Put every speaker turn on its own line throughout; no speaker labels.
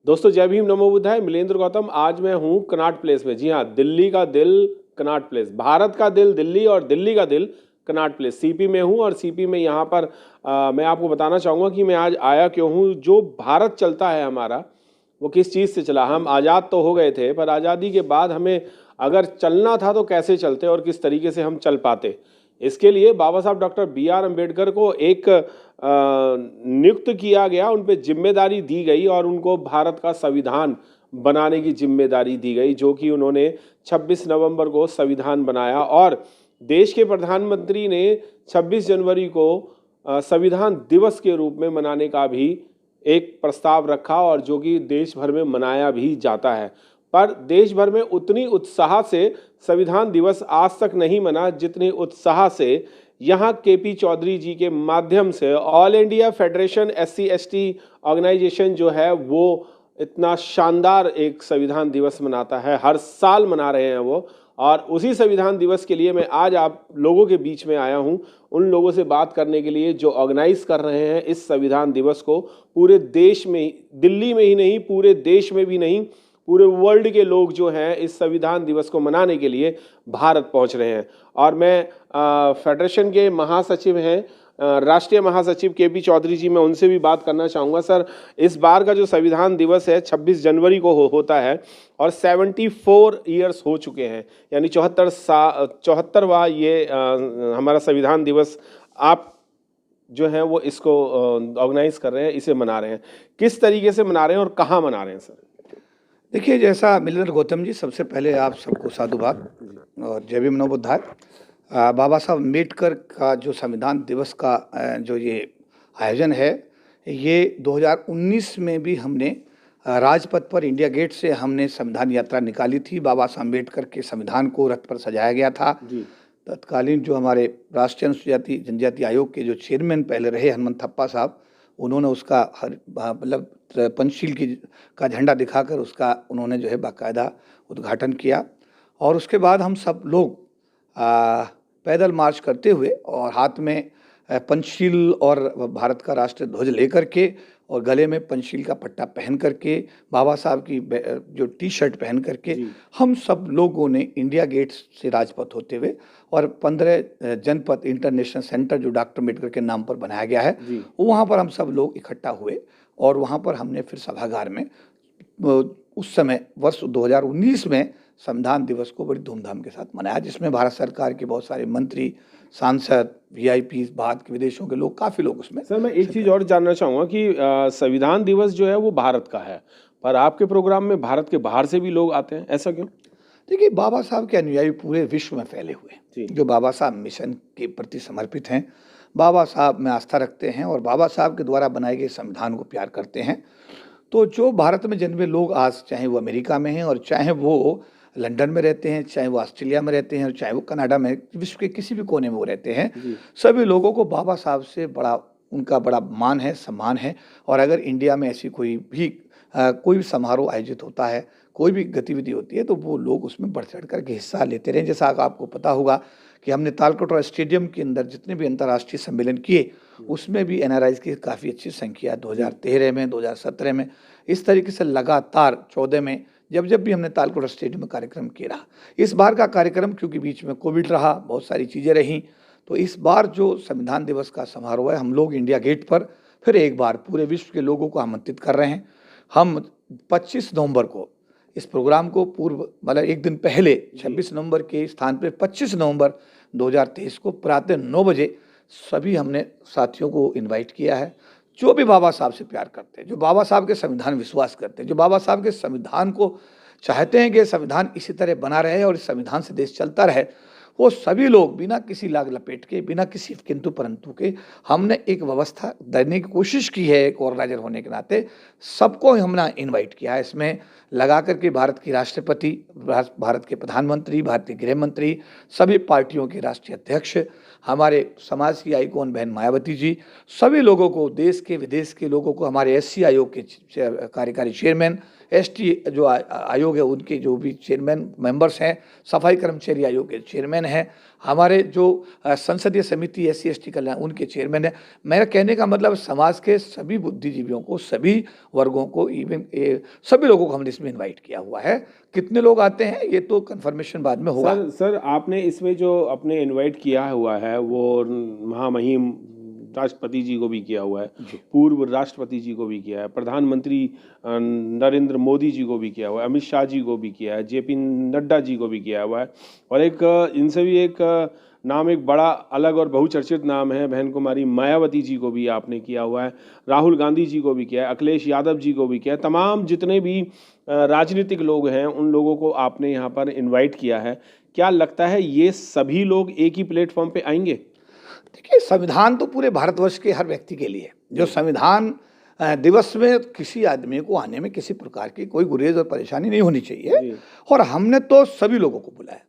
दोस्तों जय भीम नमो बुद्धाय। मिलेंद्र गौतम। आज मैं हूँ कनॉट प्लेस में। जी हाँ, दिल्ली का दिल कनॉट प्लेस, भारत का दिल दिल्ली और दिल्ली का दिल कनॉट प्लेस। सीपी में हूँ और सीपी में यहाँ पर मैं आपको बताना चाहूँगा कि मैं आज आया क्यों हूँ। जो भारत चलता है हमारा, वो किस चीज़ से चला। हम आज़ाद तो हो गए थे, पर आज़ादी के बाद हमें अगर चलना था तो कैसे चलते और किस तरीके से हम चल पाते। इसके लिए बाबा साहब डॉक्टर BR अम्बेडकर को एक नियुक्त किया गया, उन पे जिम्मेदारी दी गई और उनको भारत का संविधान बनाने की जिम्मेदारी दी गई, जो कि उन्होंने 26 नवंबर को संविधान बनाया। और देश के प्रधानमंत्री ने 26 जनवरी को संविधान दिवस के रूप में मनाने का भी एक प्रस्ताव रखा, और जो कि देश भर में मनाया भी जाता है। पर देश भर में उतनी उत्साह से संविधान दिवस आज तक नहीं मना जितनी उत्साह से यहाँ KP चौधरी जी के माध्यम से all India federation SC/ST organisation जो है वो इतना शानदार एक संविधान दिवस मनाता है। हर साल मना रहे हैं वो, और उसी संविधान दिवस के लिए मैं आज आप लोगों के बीच में आया हूँ, उन लोगों से बात करने के लिए जो ऑर्गेनाइज कर रहे हैं इस संविधान दिवस को। पूरे देश में, दिल्ली में ही नहीं, पूरे देश में भी नहीं, पूरे वर्ल्ड के लोग जो हैं इस संविधान दिवस को मनाने के लिए भारत पहुंच रहे हैं। और मैं फेडरेशन के महासचिव हैं, राष्ट्रीय महासचिव KP चौधरी जी, मैं उनसे भी बात करना चाहूँगा। सर, इस बार का जो संविधान दिवस है 26 जनवरी को होता है और 74 ईयर्स हो चुके हैं, यानी 74वां ये हमारा संविधान दिवस आप जो है वो इसको ऑर्गेनाइज कर रहे हैं, इसे मना रहे हैं। किस तरीके से मना रहे हैं और कहाँ मना रहे हैं सर?
देखिए, जैसा मिलेंद्र गौतम जी, सबसे पहले आप सबको साधुवाद और जय भीम नमो बुद्धाय। बाबा साहब अम्बेडकर का जो संविधान दिवस का जो ये आयोजन है, ये 2019 में भी हमने राजपथ पर इंडिया गेट से हमने संविधान यात्रा निकाली थी। बाबा साहब अम्बेडकर के संविधान को रथ पर सजाया गया था। तत्कालीन जो हमारे राष्ट्रीय अनुसूचित जनजाति आयोग के जो चेयरमैन पहले रहे हनुमंत थप्पा साहब, उन्होंने उसका मतलब पंचशील की का झंडा दिखाकर उसका उन्होंने जो है बाकायदा उद्घाटन किया। और उसके बाद हम सब लोग पैदल मार्च करते हुए और हाथ में पंचशील और भारत का राष्ट्रीय ध्वज लेकर के और गले में पंचशील का पट्टा पहन करके, बाबा साहब की जो T-शर्ट पहन करके हम सब लोगों ने इंडिया गेट से राजपथ होते हुए और 15 जनपथ इंटरनेशनल सेंटर जो डॉक्टर अम्बेडकर के नाम पर बनाया गया है, वहाँ पर हम सब लोग इकट्ठा हुए और वहाँ पर हमने फिर सभागार में उस समय वर्ष 2019 में संविधान दिवस को बड़ी धूमधाम के साथ मनाया, जिसमें भारत सरकार के बहुत सारे मंत्री, सांसद, VIP, बाहर के विदेशों के लोग, काफ़ी लोग उसमें।
सर, मैं एक चीज़ और जानना चाहूँगा कि संविधान दिवस जो है वो भारत का है, पर आपके प्रोग्राम में भारत के बाहर से भी लोग आते हैं, ऐसा क्यों?
देखिए, बाबा साहब के अनुयायी पूरे विश्व में फैले हुए हैं, जो बाबा साहब मिशन के प्रति समर्पित हैं, बाबा साहब में आस्था रखते हैं और बाबा साहब के द्वारा बनाए गए संविधान को प्यार करते हैं। तो जो भारत में जन्मे लोग आज, चाहे वो अमेरिका में हैं और चाहे वो लंदन में रहते हैं, चाहे वो ऑस्ट्रेलिया में रहते हैं और चाहे वो कनाडा में, विश्व के किसी भी कोने में वो रहते हैं, सभी लोगों को बाबा साहब से उनका बड़ा मान है, सम्मान है। और अगर इंडिया में ऐसी कोई भी समारोह आयोजित होता है, कोई भी गतिविधि होती है, तो वो लोग उसमें बढ़ चढ़ कर के हिस्सा लेते रहे। जैसा आपको पता होगा कि हमने तालकटोरा स्टेडियम के अंदर जितने भी अंतर्राष्ट्रीय सम्मेलन किए, उसमें भी NRIs की काफ़ी अच्छी संख्या 2013 में, 2017 में, इस तरीके से लगातार 14 में जब भी हमने तालकटोरा स्टेडियम में कार्यक्रम किया रहा। इस बार का कार्यक्रम, क्योंकि बीच में कोविड रहा, बहुत सारी चीज़ें रहीं, तो इस बार जो संविधान दिवस का समारोह है, हम लोग इंडिया गेट पर फिर एक बार पूरे विश्व के लोगों को आमंत्रित कर रहे हैं। हम 25 नवंबर को इस प्रोग्राम को मतलब एक दिन पहले 26 नवंबर के स्थान पर 25 नवंबर 2023 को प्रातः 9 बजे सभी हमने साथियों को इनवाइट किया है, जो भी बाबा साहब से प्यार करते हैं, जो बाबा साहब के संविधान विश्वास करते हैं, जो बाबा साहब के संविधान को चाहते हैं कि संविधान इसी तरह बना रहे और इस संविधान से देश चलता रहे, वो सभी लोग बिना किसी लाग लपेट के, बिना किसी किंतु परंतु के, हमने एक व्यवस्था देने की कोशिश की है। एक ऑर्गेनाइजर होने के नाते सबको हमने इनवाइट किया है। इसमें लगा करके भारत की राष्ट्रपति, भारत के प्रधानमंत्री, भारतीय गृह मंत्री, सभी पार्टियों के राष्ट्रीय अध्यक्ष, हमारे समाज की आइकॉन बहन मायावती जी, सभी लोगों को, देश के विदेश के लोगों को, हमारे SC आयोग के कार्यकारी चेयरमैन, ST जो आयोग है उनके जो भी चेयरमैन मेंबर्स हैं, सफाई कर्मचारी आयोग के चेयरमैन चेयरमैन हैं, हमारे जो संसदीय समिति SC/ST कल्याण उनके चेयरमैन हैं। मेरा कहने का मतलब समाज के सभी बुद्धिजीवियों को, सभी वर्गों को, इवन सभी लोगों को हमने इसमें इनवाइट किया हुआ है। कितने लोग आते हैं ये तो कंफर्मेशन बाद में होगा।
सर आपने इसमें जो अपने इनवाइट किया हुआ है वो महामहिम राष्ट्रपति जी को भी किया हुआ है, पूर्व राष्ट्रपति जी को भी किया है, प्रधानमंत्री नरेंद्र मोदी जी को भी किया हुआ है, अमित शाह जी को भी किया है, JP नड्डा जी को भी किया हुआ है, और एक इनसे भी एक नाम, एक बड़ा अलग और बहुचर्चित नाम है, बहन कुमारी मायावती जी को भी आपने किया हुआ है, राहुल गांधी जी को भी किया है, अखिलेश यादव जी को भी किया है। तमाम जितने भी राजनीतिक लोग हैं उन लोगों को आपने यहाँ पर इन्वाइट किया है। क्या लगता है ये सभी लोग एक ही प्लेटफॉर्म पे आएंगे?
देखिए, संविधान तो पूरे भारतवर्ष के हर व्यक्ति के लिए, जो संविधान दिवस में किसी आदमी को आने में किसी प्रकार की कोई गुरेज और परेशानी नहीं होनी चाहिए। और हमने तो सभी लोगों को बुलाया,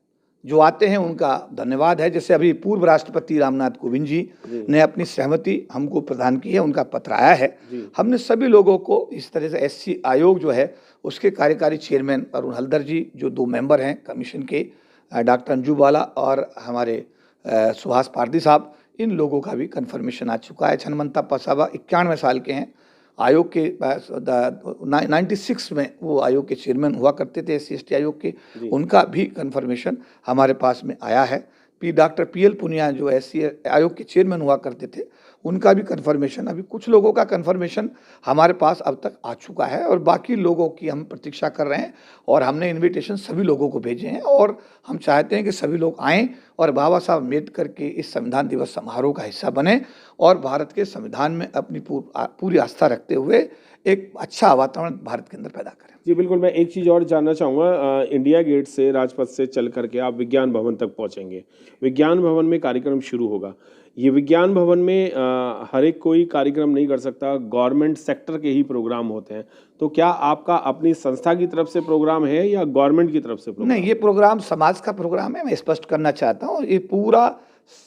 जो आते हैं उनका धन्यवाद है। जैसे अभी पूर्व राष्ट्रपति रामनाथ कोविंद जी ने अपनी सहमति हमको प्रदान की है, उनका पत्र आया है। हमने सभी लोगों को इस तरह से SC आयोग जो है उसके कार्यकारी चेयरमैन अरुण हल्दर जी, जो 2 मेंबर हैं कमीशन के, डॉक्टर अंजू बाला और हमारे सुहास पारदी साहब, इन लोगों का भी कंफर्मेशन आ चुका है। छनमंता पसावा 91 साल के हैं, आयोग के 96 में वो आयोग के चेयरमैन हुआ करते थे SC/ST आयोग के, उनका भी कंफर्मेशन हमारे पास में आया है। डॉक्टर PL पुनिया जो SC आयोग के चेयरमैन हुआ करते थे, उनका भी कंफर्मेशन, अभी कुछ लोगों का कंफर्मेशन हमारे पास अब तक आ चुका है और बाकी लोगों की हम प्रतीक्षा कर रहे हैं। और हमने इनविटेशन सभी लोगों को भेजे हैं और हम चाहते हैं कि सभी लोग आएँ और बाबा साहब अम्बेडकर के इस संविधान दिवस समारोह का हिस्सा बने और भारत के संविधान में अपनी पूरी आस्था रखते हुए एक अच्छा वातावरण भारत के अंदर पैदा करें।
जी बिल्कुल, मैं एक चीज़ और जानना चाहूँगा, इंडिया गेट से, राजपथ से चल करके आप विज्ञान भवन तक पहुँचेंगे। विज्ञान भवन में कार्यक्रम शुरू होगा। ये विज्ञान भवन में हर एक कोई कार्यक्रम नहीं कर सकता, गवर्नमेंट सेक्टर के ही प्रोग्राम होते हैं। तो क्या आपका अपनी संस्था की तरफ से प्रोग्राम है या गवर्नमेंट की तरफ से प्रोग्राम?
नहीं, ये प्रोग्राम समाज का प्रोग्राम है, मैं स्पष्ट करना चाहता हूँ। ये पूरा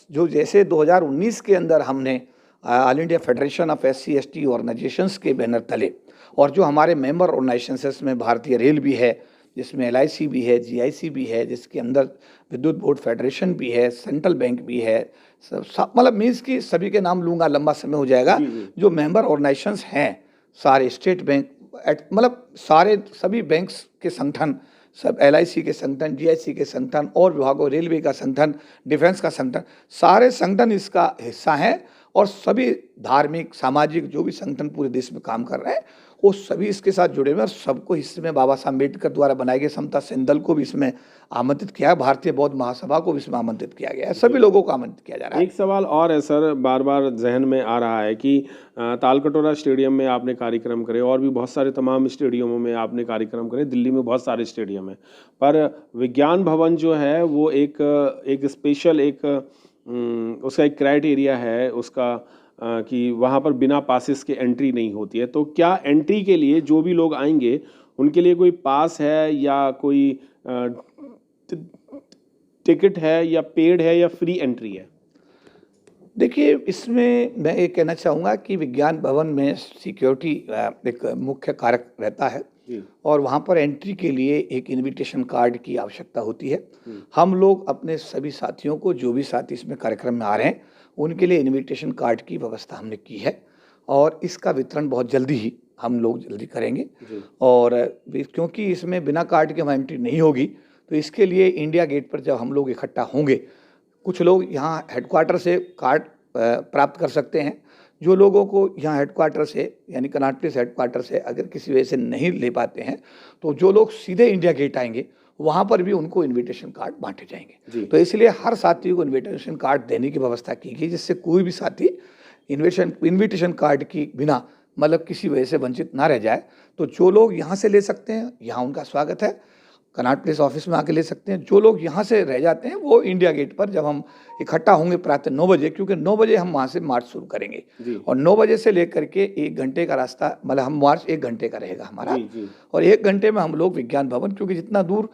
जो जैसे 2019 के अंदर हमने all India federation of SC/ST organisations के बैनर तले, और जो हमारे मेंबर ऑर्गेनाइजेशंस इसमें भारतीय रेल भी है, जिसमें LIC भी है, GIC भी है, जिसके अंदर विद्युत बोर्ड फेडरेशन भी है, सेंट्रल बैंक भी है, मतलब मीन्स की सभी के नाम लूँगा, लंबा समय हो जाएगा। जो मेंबर ऑर्गेनाइजेशंस हैं सारे, स्टेट बैंक, मतलब सारे सभी बैंक्स के संगठन, सब LIC के संगठन, GIC के संगठन और विभागों, रेलवे का संगठन, डिफेंस का संगठन, सारे संगठन इसका हिस्सा हैं। और सभी धार्मिक, सामाजिक जो भी संगठन पूरे देश में काम कर रहे हैं वो सभी इसके साथ जुड़े हुए हैं और सबको इसमें बाबा साहब अम्बेडकर द्वारा बनाए गए समता सेन को भी इसमें आमंत्रित किया है, भारतीय बौद्ध महासभा को भी इसमें आमंत्रित किया गया है, सभी लोगों को आमंत्रित किया जा रहा है।
एक सवाल और है सर, बार बार जहन में आ रहा है कि तालकटोरा स्टेडियम में आपने कार्यक्रम करे और भी बहुत सारे तमाम स्टेडियमों में आपने कार्यक्रम करे, दिल्ली में बहुत सारे स्टेडियम है, पर विज्ञान भवन जो है वो एक स्पेशल उसका एक क्राइटेरिया है उसका कि वहाँ पर बिना पासेस के एंट्री नहीं होती है। तो क्या एंट्री के लिए जो भी लोग आएंगे उनके लिए कोई पास है या कोई टिकट है या पेड है या फ्री एंट्री है?
देखिए, इसमें मैं ये कहना चाहूँगा कि विज्ञान भवन में सिक्योरिटी एक मुख्य कारक रहता है और वहाँ पर एंट्री के लिए एक इनविटेशन कार्ड की आवश्यकता होती है। हम लोग अपने सभी साथियों को, जो भी साथी इसमें कार्यक्रम में आ रहे हैं, उनके लिए इनविटेशन कार्ड की व्यवस्था हमने की है और इसका वितरण बहुत जल्दी ही हम लोग जल्दी करेंगे। और क्योंकि इसमें बिना कार्ड के वहाँ एंट्री नहीं होगी, तो इसके लिए इंडिया गेट पर जब हम लोग इकट्ठा होंगे, कुछ लोग यहाँ हेडक्वार्टर से कार्ड प्राप्त कर सकते हैं। जो लोगों को यहाँ हेडक्वार्टर से, यानी कनॉट प्लेस हेडक्वार्टर से अगर किसी वजह से नहीं ले पाते हैं, तो जो लोग सीधे इंडिया गेट आएंगे वहाँ पर भी उनको इनविटेशन कार्ड बांटे जाएंगे। तो इसलिए हर साथी को इनविटेशन कार्ड देने की व्यवस्था की गई, जिससे कोई भी साथी इनविटेशन कार्ड की बिना, मतलब किसी वजह से वंचित ना रह जाए। तो जो लोग यहाँ से ले सकते हैं, यहाँ उनका स्वागत है, कनॉट प्लेस ऑफिस में आके ले सकते हैं। जो लोग यहाँ से रह जाते हैं वो इंडिया गेट पर जब हम इकट्ठा होंगे प्रातः 9 बजे, क्योंकि 9 बजे हम वहाँ से मार्च शुरू करेंगे और 9 बजे से लेकर के 1 घंटे का रास्ता, मतलब हम मार्च 1 घंटे का रहेगा हमारा। और 1 घंटे में हम लोग विज्ञान भवन, क्योंकि जितना दूर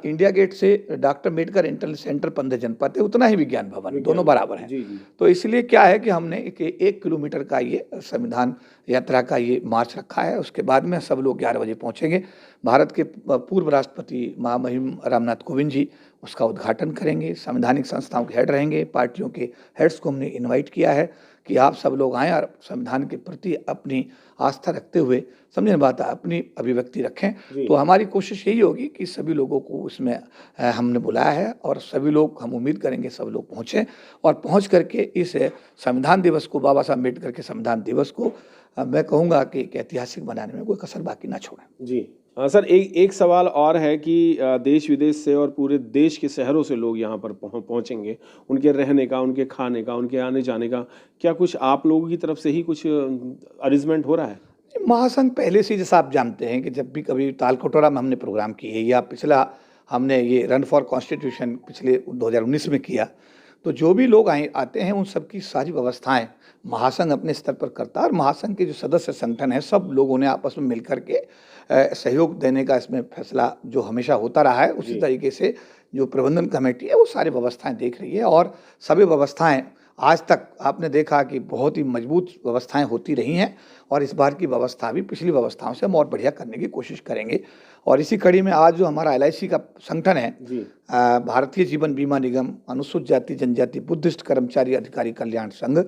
इंडिया गेट से डॉक्टर अम्बेडकर इंटरनेशनल सेंटर 15 जनपद है, उतना ही विज्ञान भवन, दोनों बराबर है। तो इसलिए क्या है कि हमने 1 किलोमीटर का ये संविधान यात्रा का ये मार्च रखा है। उसके बाद में सब लोग 11 बजे पहुँचेंगे। भारत के पूर्व राष्ट्रपति महामहिम रामनाथ कोविंद जी, उसका उद्घाटन करेंगे। संवैधानिक संस्थाओं के हेड रहेंगे, पार्टियों के हेड्स को हमने इनवाइट किया है कि आप सब लोग आएँ और संविधान के प्रति अपनी आस्था रखते हुए, समझे बात, अपनी अभिव्यक्ति रखें। तो हमारी कोशिश यही होगी कि सभी लोगों को उसमें हमने बुलाया है और सभी लोग, हम उम्मीद करेंगे सब लोग पहुँचें और पहुँच करके इस संविधान दिवस को, बाबा साहब अम्बेडकर के संविधान दिवस को मैं कहूँगा कि एक ऐतिहासिक बनाने में कोई कसर बाकी ना छोड़ें।
जी सर, एक सवाल और है कि देश विदेश से और पूरे देश के शहरों से लोग यहाँ पर पहुँचेंगे। उनके रहने का, उनके खाने का, उनके आने जाने का क्या कुछ आप लोगों की तरफ से ही कुछ अरेंजमेंट हो रहा है?
महासंघ पहले से, जैसा आप जानते हैं कि जब भी कभी तालकटोरा में हमने प्रोग्राम किए या पिछला हमने ये रन फॉर कॉन्स्टिट्यूशन पिछले 2019 में किया, तो जो भी लोग आते हैं उन सब की सारी व्यवस्थाएं महासंघ अपने स्तर पर करता है और महासंघ के जो सदस्य संगठन है सब लोगों ने आपस में मिलकर के सहयोग देने का इसमें फैसला जो हमेशा होता रहा है। उसी तरीके से जो प्रबंधन कमेटी है वो सारी व्यवस्थाएं देख रही है और सभी व्यवस्थाएं आज तक आपने देखा कि बहुत ही मजबूत व्यवस्थाएं होती रही हैं और इस बार की व्यवस्था भी पिछली व्यवस्थाओं से हम और बढ़िया करने की कोशिश करेंगे। और इसी कड़ी में आज जो हमारा LIC का संगठन है, भारतीय जीवन बीमा निगम, अनुसूचित जाति जनजाति बुद्धिस्ट कर्मचारी अधिकारी कल्याण संघ,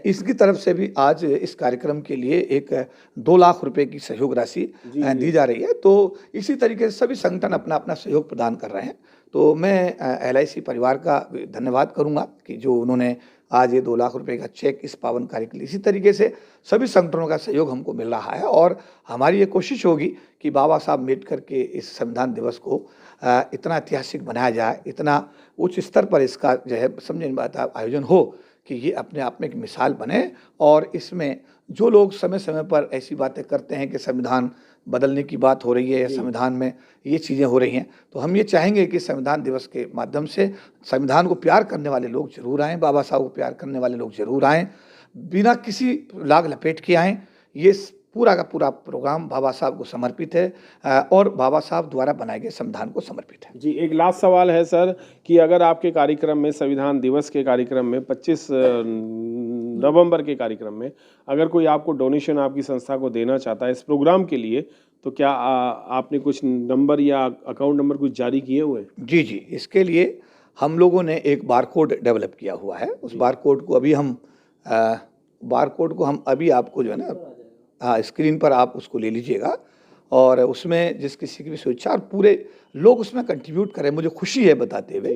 इसकी तरफ से भी आज इस कार्यक्रम के लिए एक 2 लाख रुपए की सहयोग राशि दी जा रही है। तो इसी तरीके से सभी संगठन अपना अपना सहयोग प्रदान कर रहे हैं। तो मैं LIC परिवार का धन्यवाद करूंगा कि जो उन्होंने आज ये 2 लाख रुपए का चेक इस पावन कार्य के लिए, इसी तरीके से सभी संगठनों का सहयोग हमको मिल रहा है और हमारी ये कोशिश होगी कि बाबा साहब अम्बेडकर के इस संविधान दिवस को इतना ऐतिहासिक बनाया जाए, इतना उच्च स्तर पर इसका जो है समझने बात आयोजन हो कि ये अपने आप में एक मिसाल बने। और इसमें जो लोग समय समय पर ऐसी बातें करते हैं कि संविधान बदलने की बात हो रही है या संविधान में ये चीज़ें हो रही हैं, तो हम ये चाहेंगे कि संविधान दिवस के माध्यम से संविधान को प्यार करने वाले लोग जरूर आएँ, बाबा साहब को प्यार करने वाले लोग जरूर आएँ, बिना किसी लाग लपेट के आएँ। ये पूरा का पूरा प्रोग्राम बाबा साहब को समर्पित है और बाबा साहब द्वारा बनाए गए संविधान को समर्पित है।
जी, एक लास्ट सवाल है सर कि अगर आपके कार्यक्रम में, संविधान दिवस के कार्यक्रम में, 25 नवंबर के कार्यक्रम में अगर कोई आपको डोनेशन आपकी संस्था को देना चाहता है इस प्रोग्राम के लिए, तो क्या आपने कुछ नंबर या अकाउंट नंबर कुछ जारी किए हुए हैं?
जी, इसके लिए हम लोगों ने एक बारकोड डेवलप किया हुआ है। उस बारकोड को अभी आपको जो है ना, हाँ, स्क्रीन पर आप उसको ले लीजिएगा और उसमें जिस किसी की भी स्वेच्छा और पूरे लोग उसमें कंट्रीब्यूट करें। मुझे खुशी है बताते हुए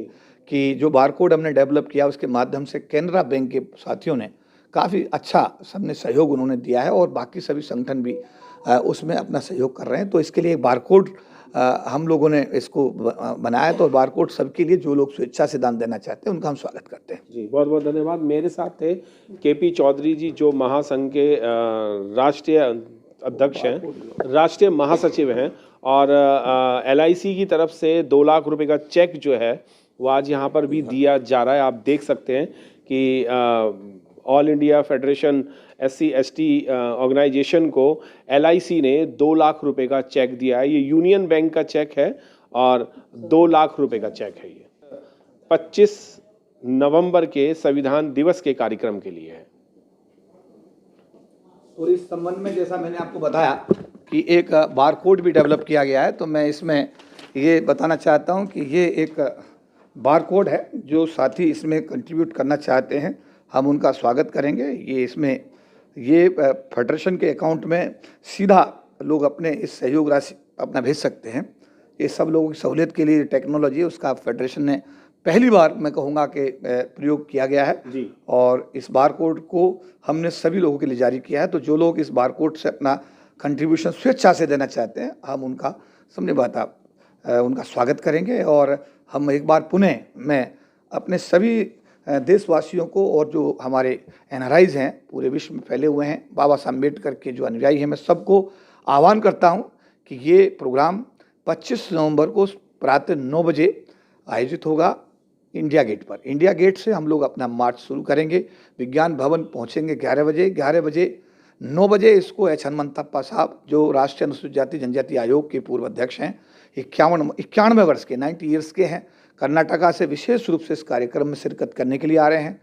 कि जो बारकोड हमने डेवलप किया उसके माध्यम से कैनरा बैंक के साथियों ने काफ़ी अच्छा सबने सहयोग उन्होंने दिया है और बाकी सभी संगठन भी उसमें अपना सहयोग कर रहे हैं। तो इसके लिए एक बारकोड हम लोगों ने इसको बनाया, तो बारकोड सबके लिए जो लोग स्वेच्छा से दान देना चाहते हैं उनका हम स्वागत करते हैं।
जी, बहुत बहुत धन्यवाद। मेरे साथ थे KP चौधरी जी, जो महासंघ के राष्ट्रीय अध्यक्ष हैं, राष्ट्रीय महासचिव हैं और LIC की तरफ से 2 लाख रुपए का चेक जो है वो आज यहाँ पर भी दिया जा रहा है। आप देख सकते हैं कि All India Federation SC ST Organisation को LIC ने 2 लाख रुपए का चेक दिया है। ये यूनियन बैंक का चेक है और 2 लाख रुपए का चेक है। ये 25 नवंबर के संविधान दिवस के कार्यक्रम के लिए है।
और इस संबंध में जैसा मैंने आपको बताया कि एक बारकोड भी डेवलप किया गया है, तो मैं इसमें ये बताना चाहता हूं कि ये एक बारकोड है। जो साथी इसमें कंट्रीब्यूट करना चाहते हैं हम उनका स्वागत करेंगे। ये फेडरेशन के अकाउंट में सीधा लोग अपने इस सहयोग राशि अपना भेज सकते हैं। ये सब लोगों की सहूलियत के लिए टेक्नोलॉजी उसका फेडरेशन ने पहली बार मैं कहूँगा कि प्रयोग किया गया है
जी। और
इस बारकोड को हमने सभी लोगों के लिए जारी किया है। तो जो लोग इस बारकोड से अपना कंट्रीब्यूशन स्वेच्छा से देना चाहते हैं हम उनका समझे बात उनका स्वागत करेंगे। और हम एक बार पुनः मैं अपने सभी देशवासियों को और जो हमारे NRIs हैं पूरे विश्व में फैले हुए हैं, बाबा साहब अम्बेडकर के जो अनुयायी हैं, मैं सबको आह्वान करता हूं कि ये प्रोग्राम 25 नवंबर को प्रातः 9 बजे आयोजित होगा इंडिया गेट पर। इंडिया गेट से हम लोग अपना मार्च शुरू करेंगे, विज्ञान भवन पहुंचेंगे 11 बजे 9 बजे इसको H हनुमंतप्पा साहब जो राष्ट्रीय अनुसूचित जाति जनजाति आयोग के पूर्व अध्यक्ष हैं, 91 वर्ष के 90 ईयर्स के हैं, कर्नाटका से विशेष रूप से इस कार्यक्रम में शिरकत करने के लिए आ रहे हैं।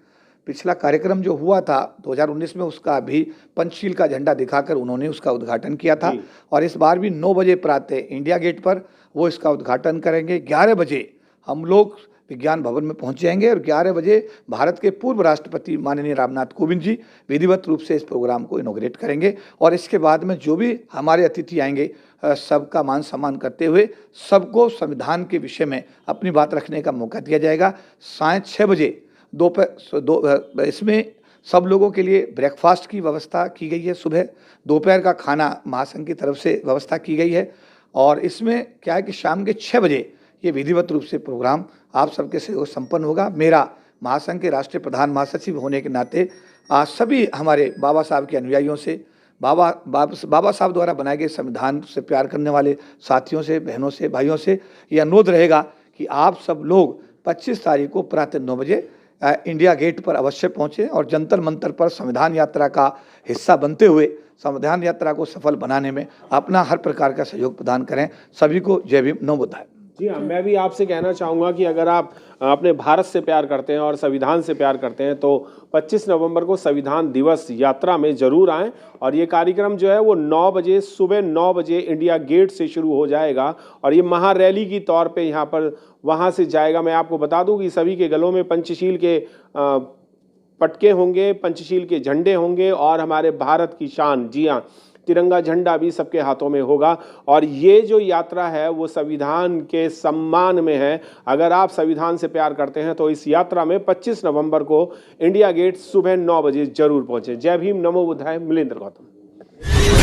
पिछला कार्यक्रम जो हुआ था 2019 में उसका भी पंचशील का झंडा दिखाकर उन्होंने उसका उद्घाटन किया था और इस बार भी 9 बजे प्रातः इंडिया गेट पर वो इसका उद्घाटन करेंगे। 11 बजे हम लोग विज्ञान भवन में पहुंच जाएंगे और 11 बजे भारत के पूर्व राष्ट्रपति माननीय रामनाथ कोविंद जी विधिवत रूप से इस प्रोग्राम को इनॉग्रेट करेंगे। और इसके बाद में जो भी हमारे अतिथि आएंगे सबका मान सम्मान करते हुए सबको संविधान के विषय में अपनी बात रखने का मौका दिया जाएगा। साढ़े 6 बजे दोपहर इसमें सब लोगों के लिए ब्रेकफास्ट की व्यवस्था की गई है। सुबह दोपहर का खाना महासंघ की तरफ से व्यवस्था की गई है। और इसमें क्या है कि शाम के 6 बजे ये विधिवत रूप से प्रोग्राम आप सबके सहयोग संपन्न होगा। मेरा महासंघ के राष्ट्रीय प्रधान महासचिव होने के नाते आज सभी हमारे बाबा साहब के अनुयायियों से बाबा साहब द्वारा बनाए गए संविधान से प्यार करने वाले साथियों से, बहनों से, भाइयों से ये अनुरोध रहेगा कि आप सब लोग 25 तारीख को प्रातः 9 बजे इंडिया गेट पर अवश्य पहुँचें और जंतर मंतर पर संविधान यात्रा का हिस्सा बनते हुए संविधान यात्रा को सफल बनाने में अपना हर प्रकार का सहयोग प्रदान करें। सभी को जय भीम, नमो बुद्धाय।
जी हाँ, मैं भी आपसे कहना चाहूँगा कि अगर आप अपने भारत से प्यार करते हैं और संविधान से प्यार करते हैं तो 25 नवंबर को संविधान दिवस यात्रा में ज़रूर आएँ। और ये कार्यक्रम जो है वो 9 बजे, सुबह 9 बजे इंडिया गेट से शुरू हो जाएगा और ये महारैली की तौर पे यहाँ पर वहाँ से जाएगा। मैं आपको बता दूँ कि सभी के गलों में पंचशील के पटके होंगे, पंचशील के झंडे होंगे और हमारे भारत की शान, जी हाँ, तिरंगा झंडा भी सबके हाथों में होगा। और ये जो यात्रा है वो संविधान के सम्मान में है। अगर आप संविधान से प्यार करते हैं तो इस यात्रा में 25 नवंबर को इंडिया गेट सुबह 9 बजे जरूर पहुंचे। जय भीम, नमो बुद्धाय। मिलिंद गौतम।